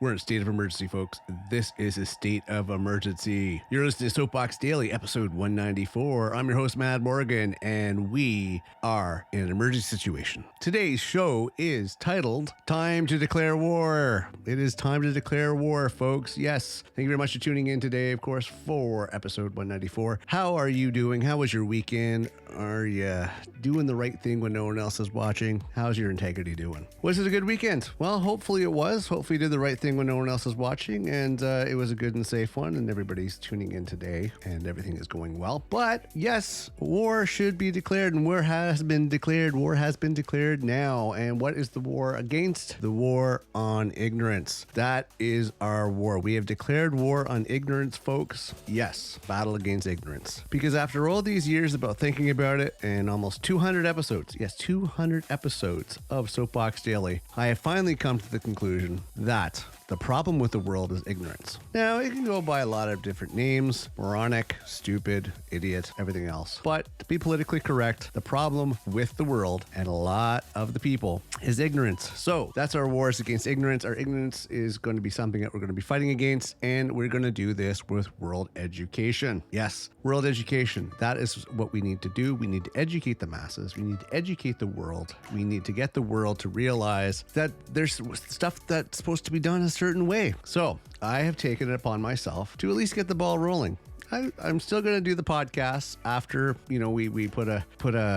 We're in a state of emergency, folks. This is a state of emergency. You're listening to Soapbox Daily, episode 194. I'm your host, Mad Morgan, and we are in an emergency situation. Today's show is titled Time to Declare War. It is time to declare war, folks. Yes. Thank you very much for tuning in today, of course, for episode 194. How are you doing? How was your weekend? Are you doing the right thing when no one else is watching? How's your integrity doing? Was it a good weekend? Well, hopefully it was. Hopefully you did the right thing when no one else is watching, and it was a good and safe one, and everybody's tuning in today, and everything is going well. But yes, war should be declared, and war has been declared. War has been declared now. And what is the war against? The war on ignorance. That is our war. We have declared war on ignorance, folks. Yes, battle against ignorance. Because after all these years about thinking about it, and almost 200 episodes, yes, 200 episodes of Soapbox Daily, I have finally come to the conclusion that the problem with the world is ignorance. Now, it can go by a lot of different names: moronic, stupid, idiot, everything else. But to be politically correct, the problem with the world and a lot of the people is ignorance. So that's our wars against ignorance. Our ignorance is going to be something that we're going to be fighting against, and we're going to do this with world education. Yes, world education. That is what we need to do. We need to educate the masses. We need to educate the world. We need to get the world to realize that there's stuff that's supposed to be done a certain way. So I have taken it upon myself to at least get the ball rolling. I'm still going to do the podcast after, we put a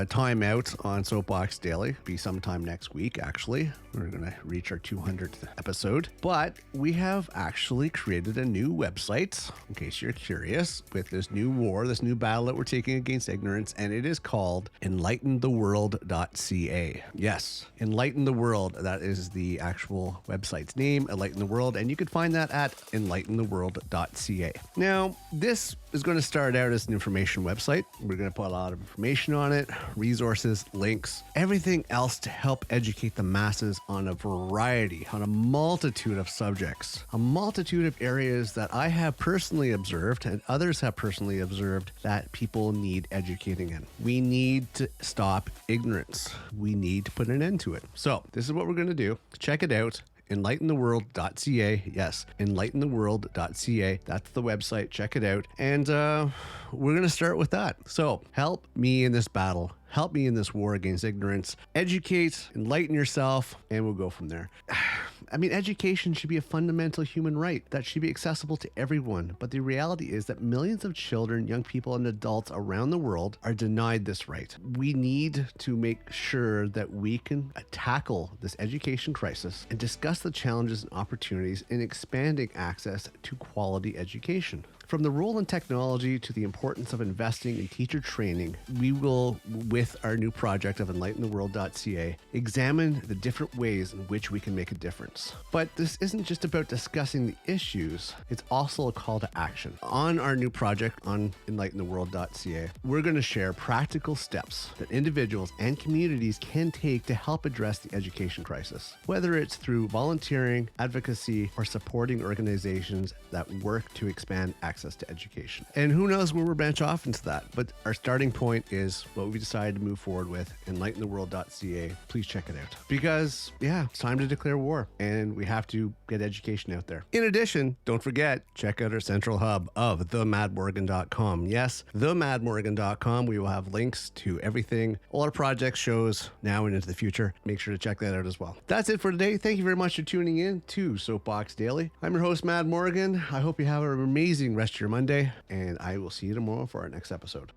time out on Soapbox Daily. Be sometime next week, actually. We're going to reach our 200th episode. But we have actually created a new website, in case you're curious, with this new war, this new battle that we're taking against ignorance, and it is called enlightentheworld.ca. Yes, Enlighten the World. That is the actual website's name, Enlighten the World, and you can find that at enlightentheworld.ca. Now, this is going to start out as an information website. We're going to put a lot of information on it, resources, links, everything else to help educate the masses on a multitude of subjects, a multitude of areas that I have personally observed and others have personally observed that people need educating in. We need to stop ignorance. We need to put an end to it. So this is what we're going to do. Check it out. enlightentheworld.ca. Yes, enlightentheworld.ca. That's the website. Check it out. And we're going to start with that. So help me in this battle. Help me in this war against ignorance. Educate, enlighten yourself, and we'll go from there. I mean, education should be a fundamental human right that should be accessible to everyone. But the reality is that millions of children, young people, and adults around the world are denied this right. We need to make sure that we can tackle this education crisis and discuss the challenges and opportunities in expanding access to quality education. From the role in technology to the importance of investing in teacher training, we will, with our new project of enlightentheworld.ca, examine the different ways in which we can make a difference. But this isn't just about discussing the issues, it's also a call to action. On our new project on enlightentheworld.ca, we're going to share practical steps that individuals and communities can take to help address the education crisis, whether it's through volunteering, advocacy, or supporting organizations that work to expand access to education. And who knows where we'll branch off into that, but our starting point is what we decided to move forward with, enlightentheworld.ca. Please check it out. Because, yeah, it's time to declare war, and we have to get education out there. In addition, don't forget, check out our central hub of themadmorgan.com. Yes, themadmorgan.com. We will have links to everything, all our projects, shows, now and into the future. Make sure to check that out as well. That's it for today. Thank you very much for tuning in to Soapbox Daily. I'm your host, Mad Morgan. I hope you have an amazing rest of your Monday, and I will see you tomorrow for our next episode.